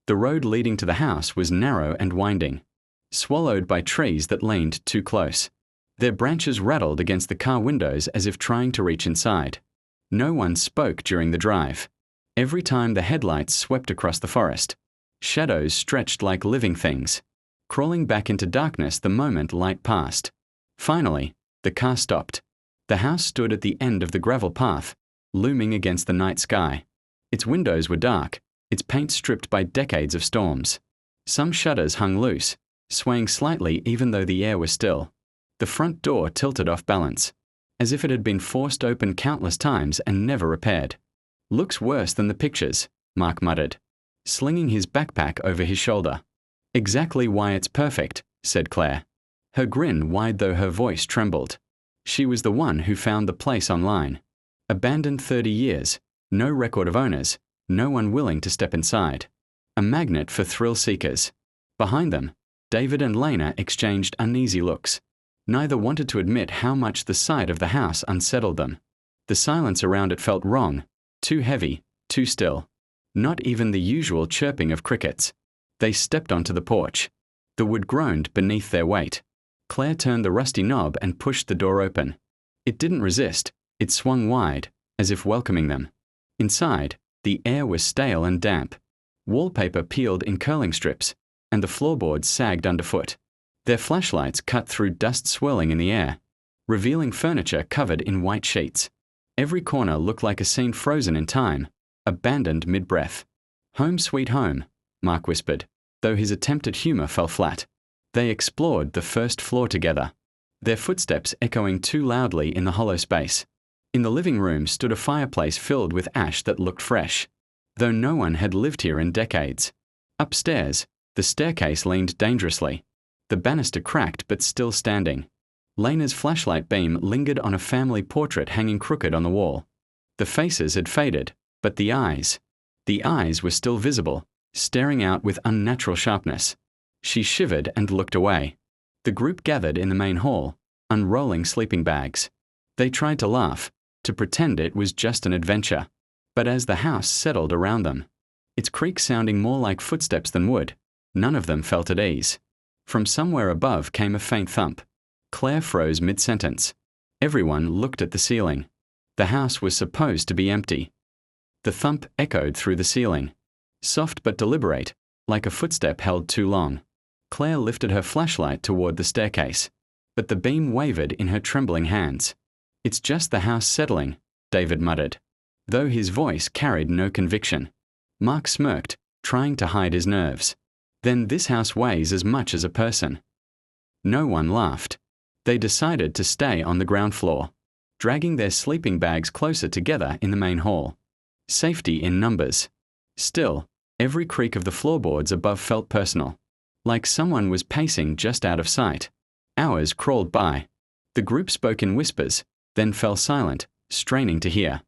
The road leading to the house was narrow and winding, swallowed by trees that leaned too close. Their branches rattled against the car windows as if trying to reach inside. No one spoke during the drive. Every time the headlights swept across the forest, shadows stretched like living things, crawling back into darkness the moment light passed. Finally, the car stopped. The house stood at the end of the gravel path, looming against the night sky. Its windows were dark, its paint stripped by decades of storms. Some shutters hung loose, swaying slightly even though the air was still. The front door tilted off balance, as if it had been forced open countless times and never repaired. "Looks worse than the pictures," Mark muttered, slinging his backpack over his shoulder. "Exactly why it's perfect," said Claire, her grin wide though her voice trembled. She was the one who found the place online. Abandoned 30 years, no record of owners, no one willing to step inside. A magnet for thrill seekers. Behind them, David and Lena exchanged uneasy looks. Neither wanted to admit how much the sight of the house unsettled them. The silence around it felt wrong, too heavy, too still. Not even the usual chirping of crickets. They stepped onto the porch. The wood groaned beneath their weight. Claire turned the rusty knob and pushed the door open. It didn't resist. It swung wide, as if welcoming them. Inside, the air was stale and damp. Wallpaper peeled in curling strips, and the floorboards sagged underfoot. Their flashlights cut through dust swirling in the air, revealing furniture covered in white sheets. Every corner looked like a scene frozen in time, abandoned mid-breath. "Home sweet home," Mark whispered, though his attempt at humor fell flat. They explored the first floor together, their footsteps echoing too loudly in the hollow space. In the living room stood a fireplace filled with ash that looked fresh, though no one had lived here in decades. Upstairs, the staircase leaned dangerously, the banister cracked but still standing. Lena's flashlight beam lingered on a family portrait hanging crooked on the wall. The faces had faded, but the eyes were still visible, staring out with unnatural sharpness. She shivered and looked away. The group gathered in the main hall, unrolling sleeping bags. They tried to laugh, to pretend it was just an adventure. But as the house settled around them, its creak sounding more like footsteps than wood, none of them felt at ease. From somewhere above came a faint thump. Claire froze mid-sentence. Everyone looked at the ceiling. The house was supposed to be empty. The thump echoed through the ceiling, soft but deliberate, like a footstep held too long. Claire lifted her flashlight toward the staircase, but the beam wavered in her trembling hands. "It's just the house settling," David muttered, though his voice carried no conviction. Mark smirked, trying to hide his nerves. "Then this house weighs as much as a person." No one laughed. They decided to stay on the ground floor, dragging their sleeping bags closer together in the main hall. Safety in numbers. Still, every creak of the floorboards above felt personal, like someone was pacing just out of sight. Hours crawled by. The group spoke in whispers, then fell silent, straining to hear.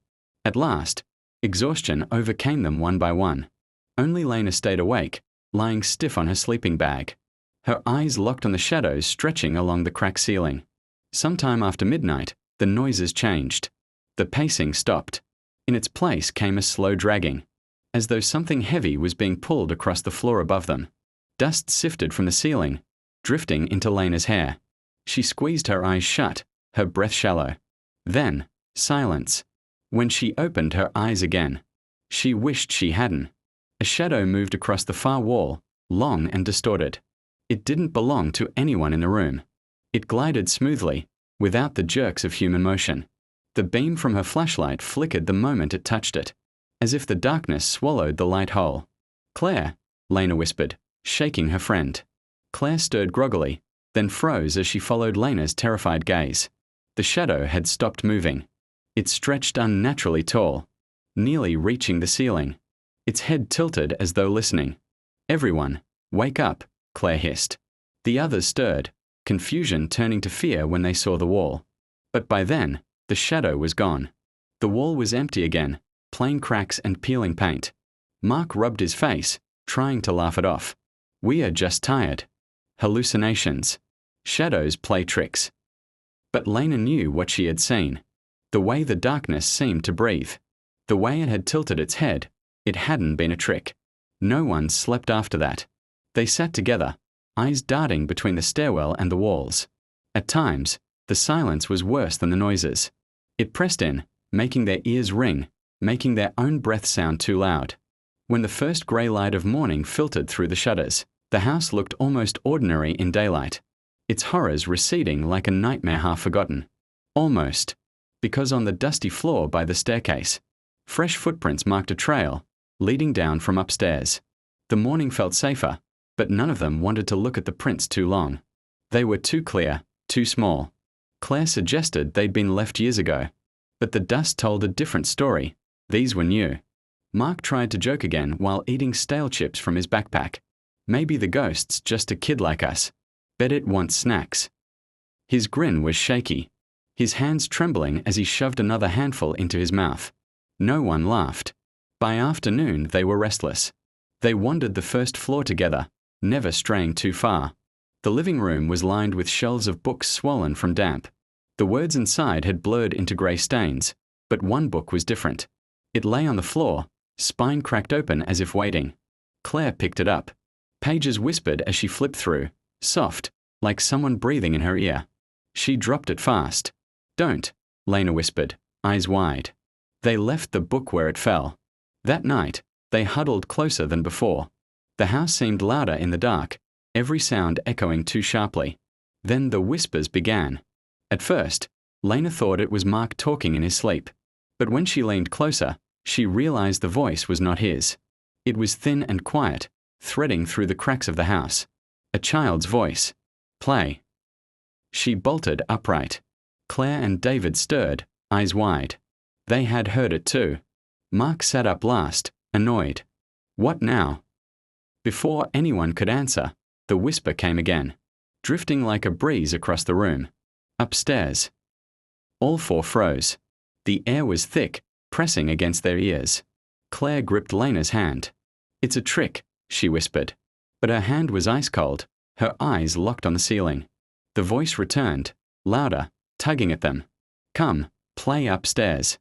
At last, exhaustion overcame them one by one. Only Lena stayed awake, lying stiff on her sleeping bag. Her eyes locked on the shadows stretching along the cracked ceiling. Sometime after midnight, the noises changed. The pacing stopped. In its place came a slow dragging, as though something heavy was being pulled across the floor above them. Dust sifted from the ceiling, drifting into Lena's hair. She squeezed her eyes shut, her breath shallow. Then, silence. When she opened her eyes again, she wished she hadn't. A shadow moved across the far wall, long and distorted. It didn't belong to anyone in the room. It glided smoothly, without the jerks of human motion. The beam from her flashlight flickered the moment it touched it, as if the darkness swallowed the light whole. "Claire," Lena whispered, shaking her friend. Claire stirred groggily, then froze as she followed Lena's terrified gaze. The shadow had stopped moving. It stretched unnaturally tall, nearly reaching the ceiling. Its head tilted as though listening. "Everyone, wake up," Claire hissed. The others stirred, confusion turning to fear when they saw the wall. But by then, the shadow was gone. The wall was empty again, plain cracks and peeling paint. Mark rubbed his face, trying to laugh it off. "We are just tired. Hallucinations. Shadows play tricks." But Lena knew what she had seen. The way the darkness seemed to breathe. The way it had tilted its head. It hadn't been a trick. No one slept after that. They sat together, eyes darting between the stairwell and the walls. At times, the silence was worse than the noises. It pressed in, making their ears ring, making their own breath sound too loud. When the first grey light of morning filtered through the shutters, the house looked almost ordinary in daylight, its horrors receding like a nightmare half forgotten. Almost, because on the dusty floor by the staircase, fresh footprints marked a trail, leading down from upstairs. The morning felt safer, but none of them wanted to look at the prints too long. They were too clear, too small. Claire suggested they'd been left years ago, but the dust told a different story. These were new. Mark tried to joke again while eating stale chips from his backpack. Maybe the ghost's just a kid like us. Bet it wants snacks. His grin was shaky, his hands trembling as he shoved another handful into his mouth. No one laughed. By afternoon, they were restless. They wandered the first floor together, never straying too far. The living room was lined with shelves of books swollen from damp. The words inside had blurred into grey stains, but one book was different. It lay on the floor, spine cracked open as if waiting. Claire picked it up. Pages whispered as she flipped through, soft, like someone breathing in her ear. She dropped it fast. "Don't," Lena whispered, eyes wide. They left the book where it fell. That night, they huddled closer than before. The house seemed louder in the dark, every sound echoing too sharply. Then the whispers began. At first, Lena thought it was Mark talking in his sleep. But when she leaned closer, she realized the voice was not his. It was thin and quiet, threading through the cracks of the house. A child's voice. "Play." She bolted upright. Claire and David stirred, eyes wide. They had heard it too. Mark sat up last, annoyed. What now? Before anyone could answer, the whisper came again, drifting like a breeze across the room. Upstairs. All four froze. The air was thick, pressing against their ears. Claire gripped Lena's hand. "It's a trick," she whispered. But her hand was ice cold, her eyes locked on the ceiling. The voice returned, louder, tugging at them. "Come, play upstairs."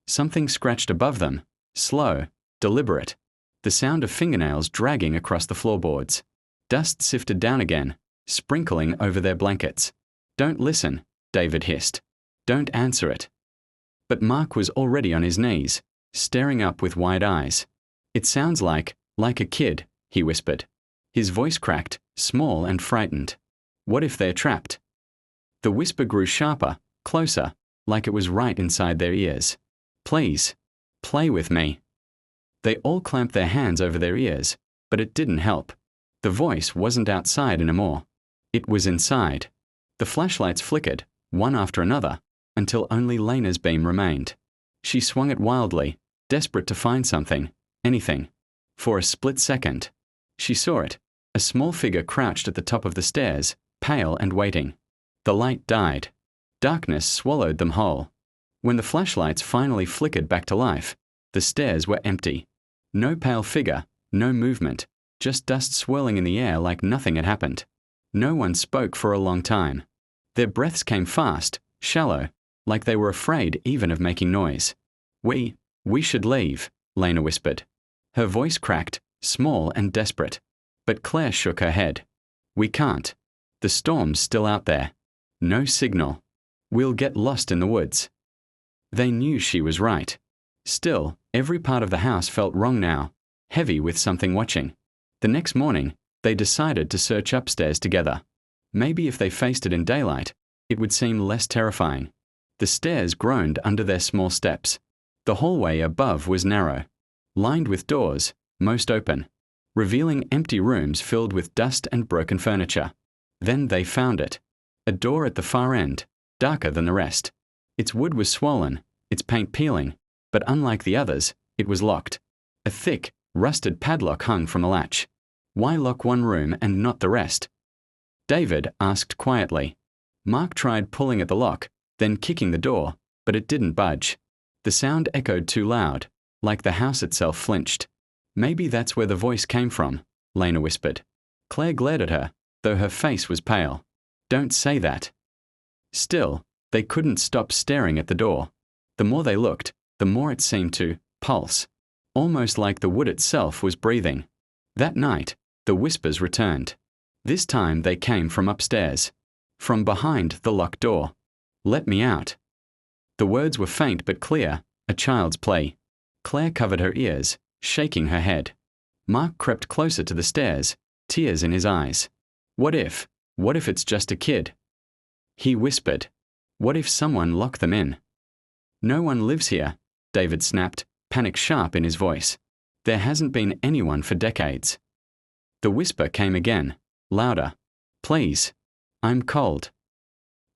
Something scratched above them, slow, deliberate. The sound of fingernails dragging across the floorboards. Dust sifted down again, sprinkling over their blankets. "Don't listen," David hissed. "Don't answer it." But Mark was already on his knees, staring up with wide eyes. "It sounds like a kid," he whispered. His voice cracked, small and frightened. "What if they're trapped?" The whisper grew sharper, closer, like it was right inside their ears. "Please, play with me." They all clamped their hands over their ears, but it didn't help. The voice wasn't outside anymore. It was inside. The flashlights flickered, one after another, until only Lena's beam remained. She swung it wildly, desperate to find something, anything. For a split second, she saw it, a small figure crouched at the top of the stairs, pale and waiting. The light died. Darkness swallowed them whole. When the flashlights finally flickered back to life, the stairs were empty. No pale figure, no movement, just dust swirling in the air like nothing had happened. No one spoke for a long time. Their breaths came fast, shallow, like they were afraid even of making noise. We should leave," Lena whispered. Her voice cracked, small and desperate. But Claire shook her head. "We can't. The storm's still out there. No signal. We'll get lost in the woods." They knew she was right. Still, every part of the house felt wrong now, heavy with something watching. The next morning, they decided to search upstairs together. Maybe if they faced it in daylight, it would seem less terrifying. The stairs groaned under their small steps. The hallway above was narrow, lined with doors, most open, revealing empty rooms filled with dust and broken furniture. Then they found it. A door at the far end, darker than the rest. Its wood was swollen, its paint peeling, but unlike the others, it was locked. A thick, rusted padlock hung from the latch. Why lock one room and not the rest? David asked quietly. Mark tried pulling at the lock, then kicking the door, but it didn't budge. The sound echoed too loud, like the house itself flinched. "Maybe that's where the voice came from," Lena whispered. Claire glared at her, though her face was pale. "Don't say that." Still, they couldn't stop staring at the door. The more they looked, the more it seemed to pulse. almost like the wood itself was breathing. That night, the whispers returned. This time they came from upstairs, from behind the locked door. "Let me out." The words were faint but clear, a child's play. Claire covered her ears, shaking her head. Mark crept closer to the stairs, tears in his eyes. What if it's just a kid? He whispered, "What if someone locked them in?" "No one lives here," David snapped, panic sharp in his voice. "There hasn't been anyone for decades." The whisper came again, louder. "Please. I'm cold."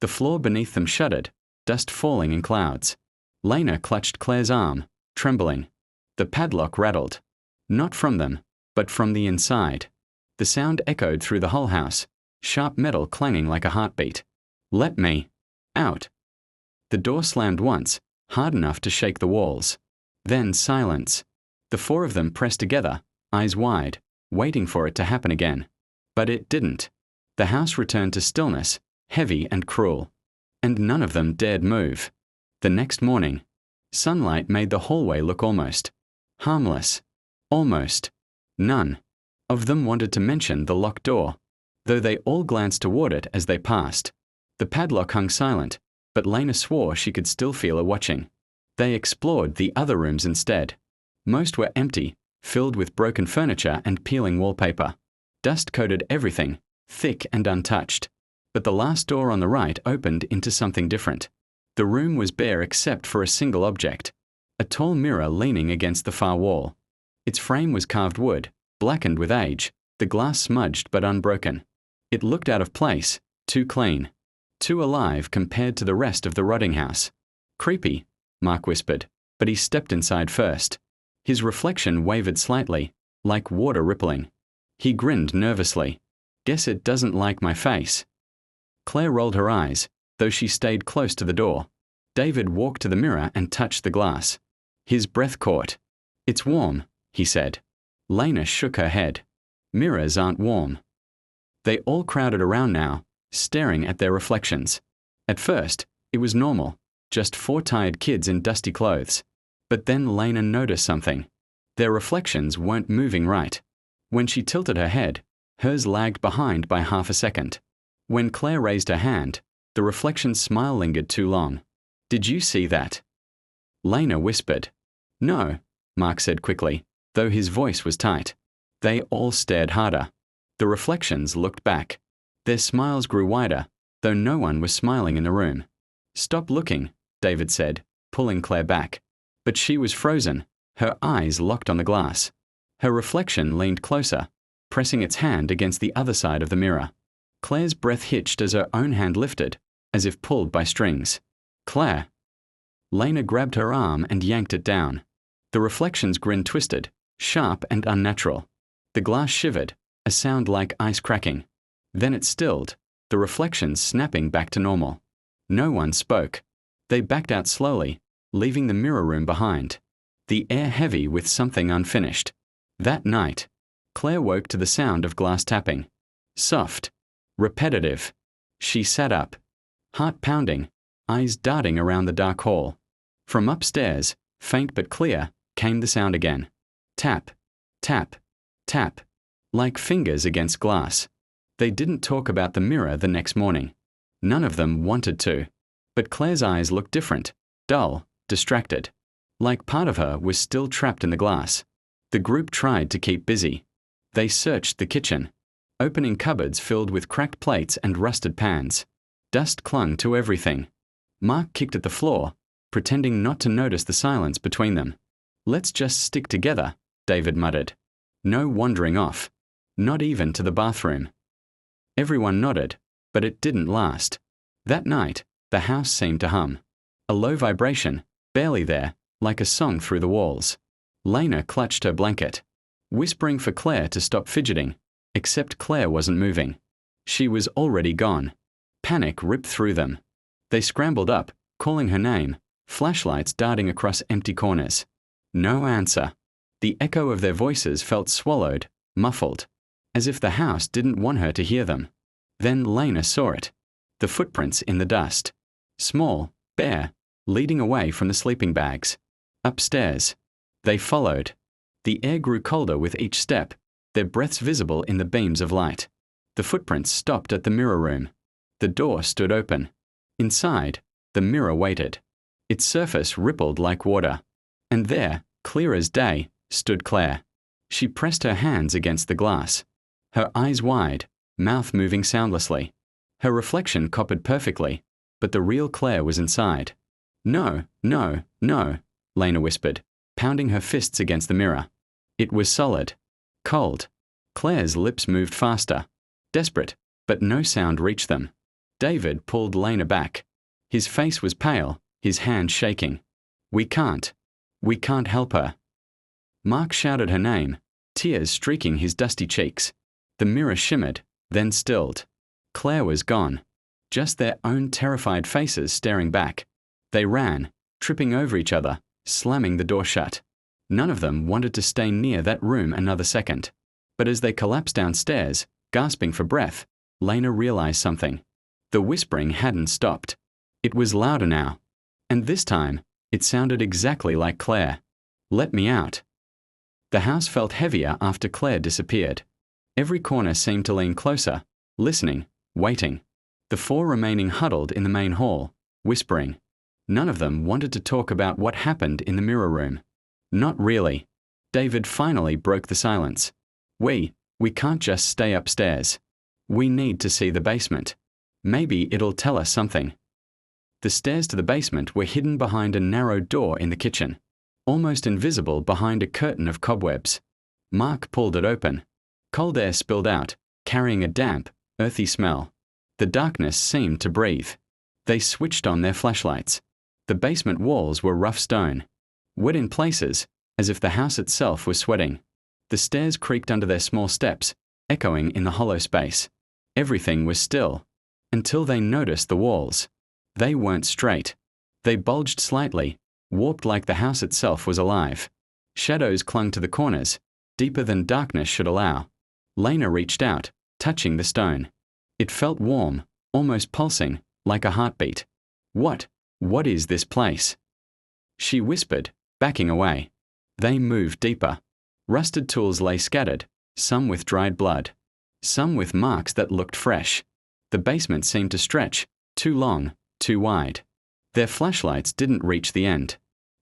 The floor beneath them shuddered, dust falling in clouds. Lena clutched Claire's arm, trembling. The padlock rattled. Not from them, but from the inside. The sound echoed through the whole house, sharp metal clanging like a heartbeat. "Let me out." The door slammed once, hard enough to shake the walls. Then silence. The four of them pressed together, eyes wide, waiting for it to happen again. But it didn't. The house returned to stillness, heavy and cruel. And none of them dared move. The next morning, sunlight made the hallway look almost harmless. Almost. None of them wanted to mention the locked door, though they all glanced toward it as they passed. The padlock hung silent, but Lena swore she could still feel it watching. They explored the other rooms instead. Most were empty, filled with broken furniture and peeling wallpaper. Dust coated everything, thick and untouched. But the last door on the right opened into something different. The room was bare except for a single object, a tall mirror leaning against the far wall. Its frame was carved wood, blackened with age, the glass smudged but unbroken. It looked out of place, too clean, too alive compared to the rest of the rotting house. "Creepy," Mark whispered, but he stepped inside first. His reflection wavered slightly, like water rippling. He grinned nervously. "Guess it doesn't like my face." Claire rolled her eyes, though she stayed close to the door. David walked to the mirror and touched the glass. His breath caught. "It's warm," he said. Lena shook her head. "Mirrors aren't warm." They all crowded around now, staring at their reflections. At first, it was normal, just four tired kids in dusty clothes. But then Lena noticed something. Their reflections weren't moving right. When she tilted her head, hers lagged behind by half a second. When Claire raised her hand, the reflection's smile lingered too long. "Did you see that?" Lena whispered. "No," Mark said quickly, though his voice was tight. They all stared harder. The reflections looked back. Their smiles grew wider, though no one was smiling in the room. "Stop looking," David said, pulling Claire back. But she was frozen, her eyes locked on the glass. Her reflection leaned closer, pressing its hand against the other side of the mirror. Claire's breath hitched as her own hand lifted, as if pulled by strings. "Claire!" Lena grabbed her arm and yanked it down. The reflection's grin twisted, sharp and unnatural. The glass shivered, a sound like ice cracking. Then it stilled, the reflections snapping back to normal. No one spoke. They backed out slowly, leaving the mirror room behind, the air heavy with something unfinished. That night, Claire woke to the sound of glass tapping. Soft, repetitive. She sat up, heart pounding, eyes darting around the dark hall. From upstairs, faint but clear, came the sound again. Tap, tap, tap, like fingers against glass. They didn't talk about the mirror the next morning. None of them wanted to. But Claire's eyes looked different, dull, distracted. Like part of her was still trapped in the glass. The group tried to keep busy. They searched the kitchen, opening cupboards filled with cracked plates and rusted pans. Dust clung to everything. Mark kicked at the floor, pretending not to notice the silence between them. "Let's just stick together," David muttered. "No wandering off. Not even to the bathroom." Everyone nodded, but it didn't last. That night, the house seemed to hum. A low vibration, barely there, like a song through the walls. Lena clutched her blanket, whispering for Claire to stop fidgeting, except Claire wasn't moving. She was already gone. Panic ripped through them. They scrambled up, calling her name, flashlights darting across empty corners. No answer. The echo of their voices felt swallowed, muffled, as if the house didn't want her to hear them. Then Lena saw it. The footprints in the dust. Small, bare, leading away from the sleeping bags. Upstairs. They followed, The air grew colder with each step, their breaths visible in the beams of light. The footprints stopped at the mirror room. The door stood open. Inside, the mirror waited. Its surface rippled like water. And there, clear as day, stood Claire. She pressed her hands against the glass. Her eyes wide, mouth moving soundlessly. Her reflection copied perfectly, but the real Claire was inside. No, no, no, Lena whispered, pounding her fists against the mirror. It was solid. Cold. Claire's lips moved faster. Desperate, but no sound reached them. David pulled Lena back. His face was pale, his hand shaking. We can't help her. Mark shouted her name, tears streaking his dusty cheeks. The mirror shimmered, then stilled. Claire was gone. Just their own terrified faces staring back. They ran, tripping over each other, slamming the door shut. None of them wanted to stay near that room another second. But as they collapsed downstairs, gasping for breath, Lena realized something. The whispering hadn't stopped. It was louder now. And this time, it sounded exactly like Claire. Let me out. The house felt heavier after Claire disappeared. Every corner seemed to lean closer, listening, waiting. The four remaining huddled in the main hall, whispering. None of them wanted to talk about what happened in the mirror room. Not really. David finally broke the silence. We can't just stay upstairs. We need to see the basement. Maybe it'll tell us something. The stairs to the basement were hidden behind a narrow door in the kitchen, almost invisible behind a curtain of cobwebs. Mark pulled it open. Cold air spilled out, carrying a damp, earthy smell. The darkness seemed to breathe. They switched on their flashlights. The basement walls were rough stone, wet in places, as if the house itself was sweating. The stairs creaked under their small steps, echoing in the hollow space. Everything was still, until they noticed the walls. They weren't straight. They bulged slightly, warped like the house itself was alive. Shadows clung to the corners, deeper than darkness should allow. Lena reached out, touching the stone. It felt warm, almost pulsing, like a heartbeat. What is this place? She whispered, backing away. They moved deeper. Rusted tools lay scattered, some with dried blood, some with marks that looked fresh. The basement seemed to stretch, too long, too wide. Their flashlights didn't reach the end.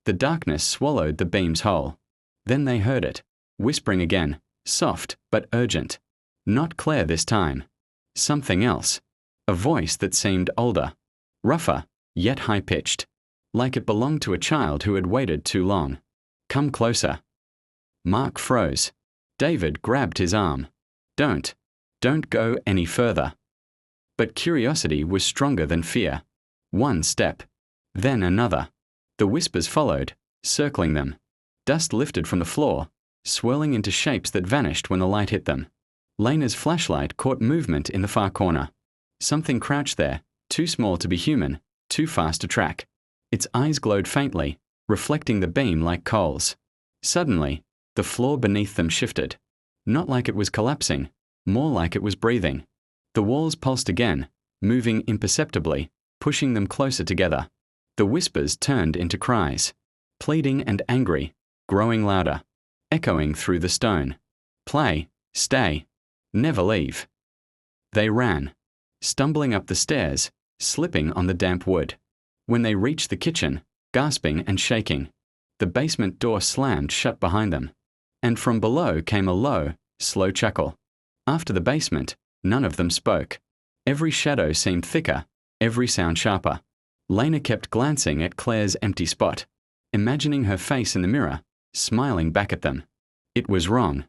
The darkness swallowed the beams whole. Then they heard it, whispering again, soft but urgent. Not Claire this time. Something else. A voice that seemed older, rougher, yet high-pitched, like it belonged to a child who had waited too long. Come closer. Mark froze. David grabbed his arm. Don't go any further. But curiosity was stronger than fear. One step, then another. The whispers followed, circling them. Dust lifted from the floor, swirling into shapes that vanished when the light hit them. Lena's flashlight caught movement in the far corner. Something crouched there, too small to be human, too fast to track. Its eyes glowed faintly, reflecting the beam like coals. Suddenly, the floor beneath them shifted. Not like it was collapsing, more like it was breathing. The walls pulsed again, moving imperceptibly, pushing them closer together. The whispers turned into cries, pleading and angry, growing louder, echoing through the stone. Play, stay, never leave. They ran, stumbling up the stairs, slipping on the damp wood. When they reached the kitchen, gasping and shaking, the basement door slammed shut behind them. And from below came a low, slow chuckle. After the basement, none of them spoke. Every shadow seemed thicker, every sound sharper. Lena kept glancing at Claire's empty spot, imagining her face in the mirror, smiling back at them. It was wrong.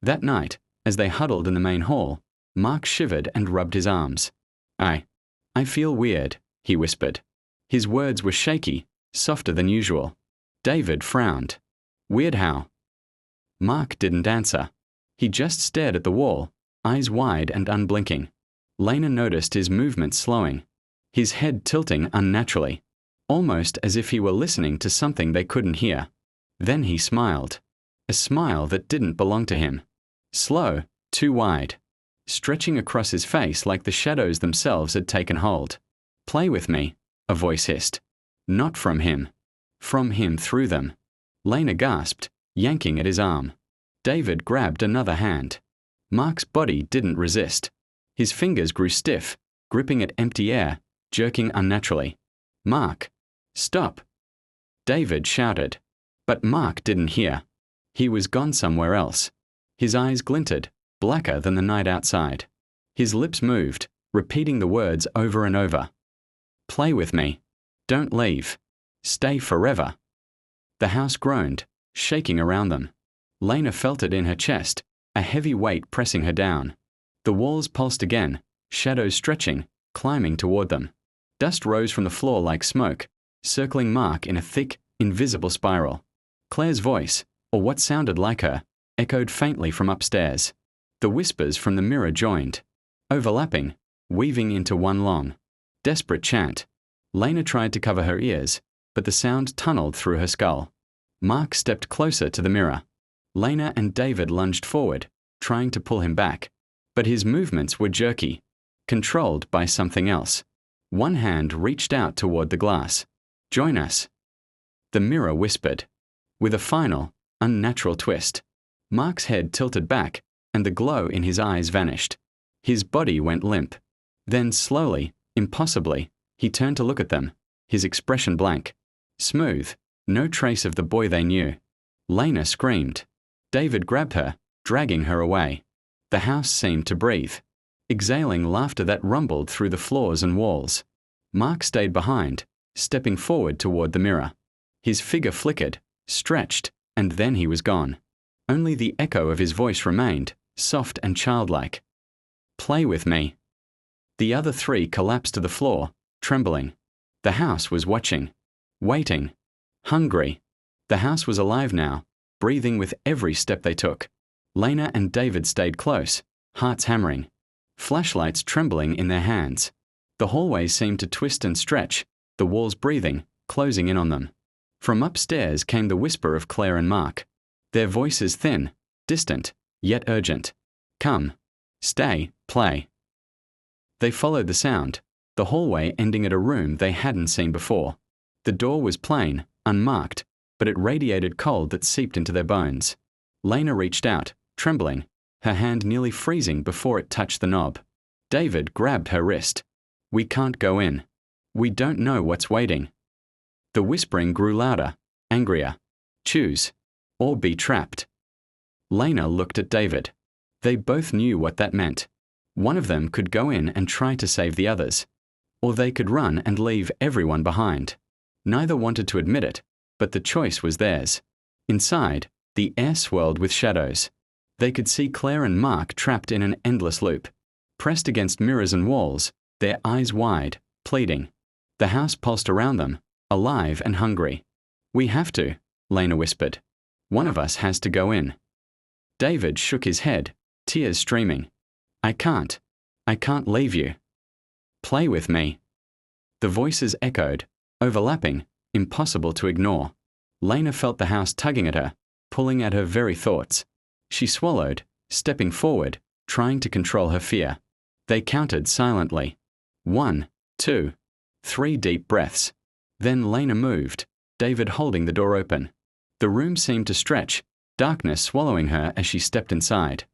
That night, as they huddled in the main hall, Mark shivered and rubbed his arms. I feel weird, he whispered. His words were shaky, softer than usual. David frowned. Weird how? Mark didn't answer. He just stared at the wall, eyes wide and unblinking. Lena noticed his movements slowing, his head tilting unnaturally, almost as if he were listening to something they couldn't hear. Then he smiled. A smile that didn't belong to him. Slow, too wide, stretching across his face like the shadows themselves had taken hold. Play with me, a voice hissed. Not from him. From him through them. Lena gasped, yanking at his arm. David grabbed another hand. Mark's body didn't resist. His fingers grew stiff, gripping at empty air, jerking unnaturally. "Mark! Stop!" David shouted. But Mark didn't hear. He was gone somewhere else. His eyes glinted, blacker than the night outside. His lips moved, repeating the words over and over. "Play with me. Don't leave. Stay forever." The house groaned, shaking around them. Lena felt it in her chest, a heavy weight pressing her down. The walls pulsed again, shadows stretching, climbing toward them. Dust rose from the floor like smoke, circling Mark in a thick, invisible spiral. Claire's voice, or what sounded like her, echoed faintly from upstairs. The whispers from the mirror joined, overlapping, weaving into one long, desperate chant. Lena tried to cover her ears, but the sound tunneled through her skull. Mark stepped closer to the mirror. Lena and David lunged forward, trying to pull him back, but his movements were jerky, controlled by something else. One hand reached out toward the glass. "Join us." The mirror whispered. With a final, unnatural twist, Mark's head tilted back, and the glow in his eyes vanished. His body went limp. Then slowly, impossibly, he turned to look at them, his expression blank. Smooth, no trace of the boy they knew. Lena screamed. David grabbed her, dragging her away. The house seemed to breathe, exhaling laughter that rumbled through the floors and walls. Mark stayed behind, stepping forward toward the mirror. His figure flickered, stretched, and then he was gone. Only the echo of his voice remained, soft and childlike. "Play with me." The other three collapsed to the floor, trembling. The house was watching, waiting, hungry. The house was alive now, breathing with every step they took. Lena and David stayed close, hearts hammering, flashlights trembling in their hands. The hallway seemed to twist and stretch, the walls breathing, closing in on them. From upstairs came the whisper of Claire and Mark, their voices thin, distant, yet urgent. "Come. Stay. Play." They followed the sound, the hallway ending at a room they hadn't seen before. The door was plain, unmarked, but it radiated cold that seeped into their bones. Lena reached out, trembling, her hand nearly freezing before it touched the knob. David grabbed her wrist. "We can't go in. We don't know what's waiting." The whispering grew louder, angrier. "Choose, or be trapped." Lena looked at David. They both knew what that meant. One of them could go in and try to save the others, or they could run and leave everyone behind. Neither wanted to admit it, but the choice was theirs. Inside, the air swirled with shadows. They could see Claire and Mark trapped in an endless loop, pressed against mirrors and walls, their eyes wide, pleading. The house pulsed around them, alive and hungry. "We have to," Lena whispered. "One of us has to go in." David shook his head, tears streaming. I can't leave you. Play with me." The voices echoed, overlapping, impossible to ignore. Lena felt the house tugging at her, pulling at her very thoughts. She swallowed, stepping forward, trying to control her fear. They counted silently. 1, 2, 3 deep breaths. Then Lena moved, David holding the door open. The room seemed to stretch, darkness swallowing her as she stepped inside.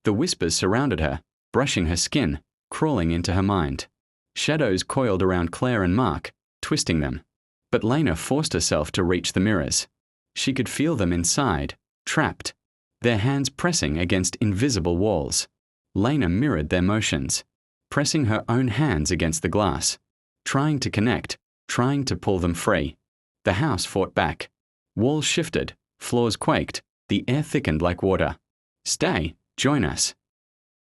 The whispers surrounded her, brushing her skin, crawling into her mind. Shadows coiled around Claire and Mark, twisting them. But Lena forced herself to reach the mirrors. She could feel them inside, trapped, their hands pressing against invisible walls. Lena mirrored their motions, pressing her own hands against the glass, trying to connect, trying to pull them free. The house fought back. Walls shifted, floors quaked, the air thickened like water. "Stay, join us."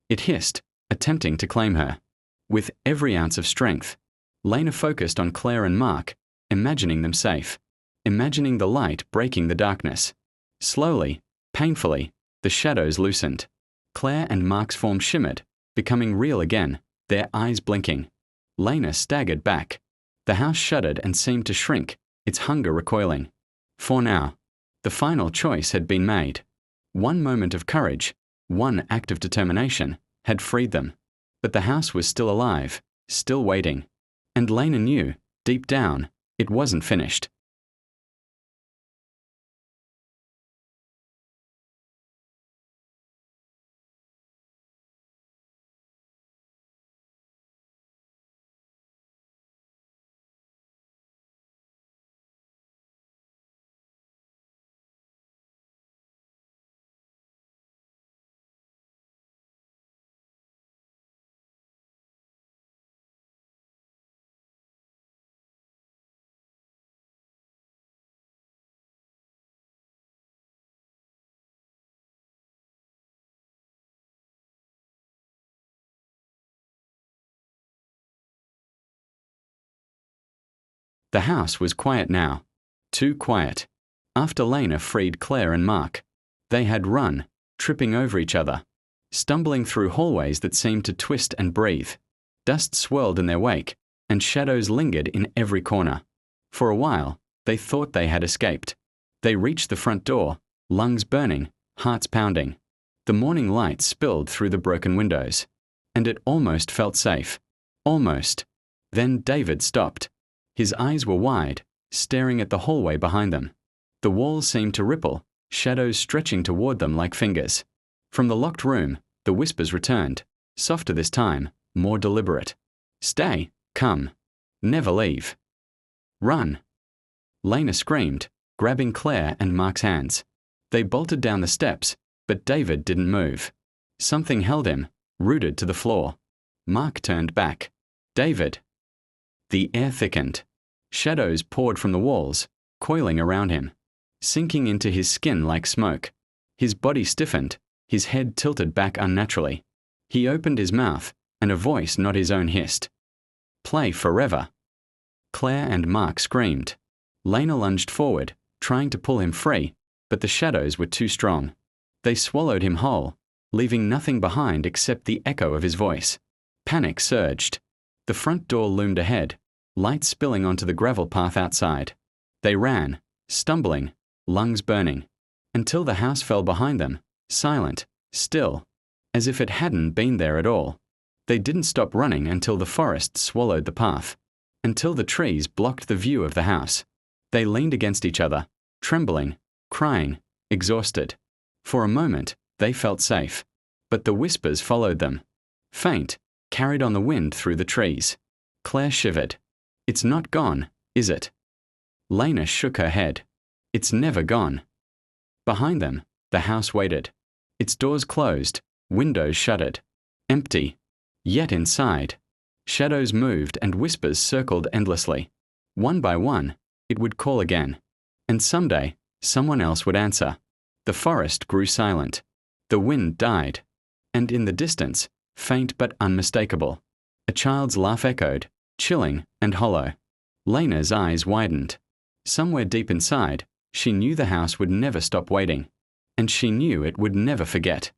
It hissed, attempting to claim her. With every ounce of strength, Lena focused on Claire and Mark, imagining them safe, imagining the light breaking the darkness. Slowly, painfully, the shadows loosened. Claire and Mark's form shimmered, becoming real again, their eyes blinking. Lena staggered back. The house shuddered and seemed to shrink, its hunger recoiling. For now, the final choice had been made. One moment of courage, one act of determination, had freed them. But the house was still alive, still waiting. And Lena knew, deep down, it wasn't finished. The house was quiet now. Too quiet. After Lena freed Claire and Mark, they had run, tripping over each other, stumbling through hallways that seemed to twist and breathe. Dust swirled in their wake, and shadows lingered in every corner. For a while, they thought they had escaped. They reached the front door, lungs burning, hearts pounding. The morning light spilled through the broken windows, and it almost felt safe. Almost. Then David stopped. His eyes were wide, staring at the hallway behind them. The walls seemed to ripple, shadows stretching toward them like fingers. From the locked room, the whispers returned, softer this time, more deliberate. Stay, come, never leave. Run. Lena screamed, grabbing Claire and Mark's hands. They bolted down the steps, but David didn't move. Something held him, rooted to the floor. Mark turned back. David. The air thickened. Shadows poured from the walls, coiling around him, sinking into his skin like smoke. His body stiffened, his head tilted back unnaturally. He opened his mouth, and a voice not his own hissed. Play forever. Claire and Mark screamed. Lena lunged forward, trying to pull him free, but the shadows were too strong. They swallowed him whole, leaving nothing behind except the echo of his voice. Panic surged. The front door loomed ahead, light spilling onto the gravel path outside. They ran, stumbling, lungs burning, until the house fell behind them, silent, still, as if it hadn't been there at all. They didn't stop running until the forest swallowed the path, until the trees blocked the view of the house. They leaned against each other, trembling, crying, exhausted. For a moment, they felt safe, but the whispers followed them. Faint, carried on the wind through the trees. Claire shivered. It's not gone, is it? Lena shook her head. It's never gone. Behind them, the house waited. Its doors closed, windows shuttered. Empty. Yet inside, shadows moved and whispers circled endlessly. One by one, it would call again. And someday, someone else would answer. The forest grew silent. The wind died. And in the distance, faint but unmistakable, a child's laugh echoed, chilling and hollow. Lena's eyes widened. Somewhere deep inside, she knew the house would never stop waiting. And she knew it would never forget.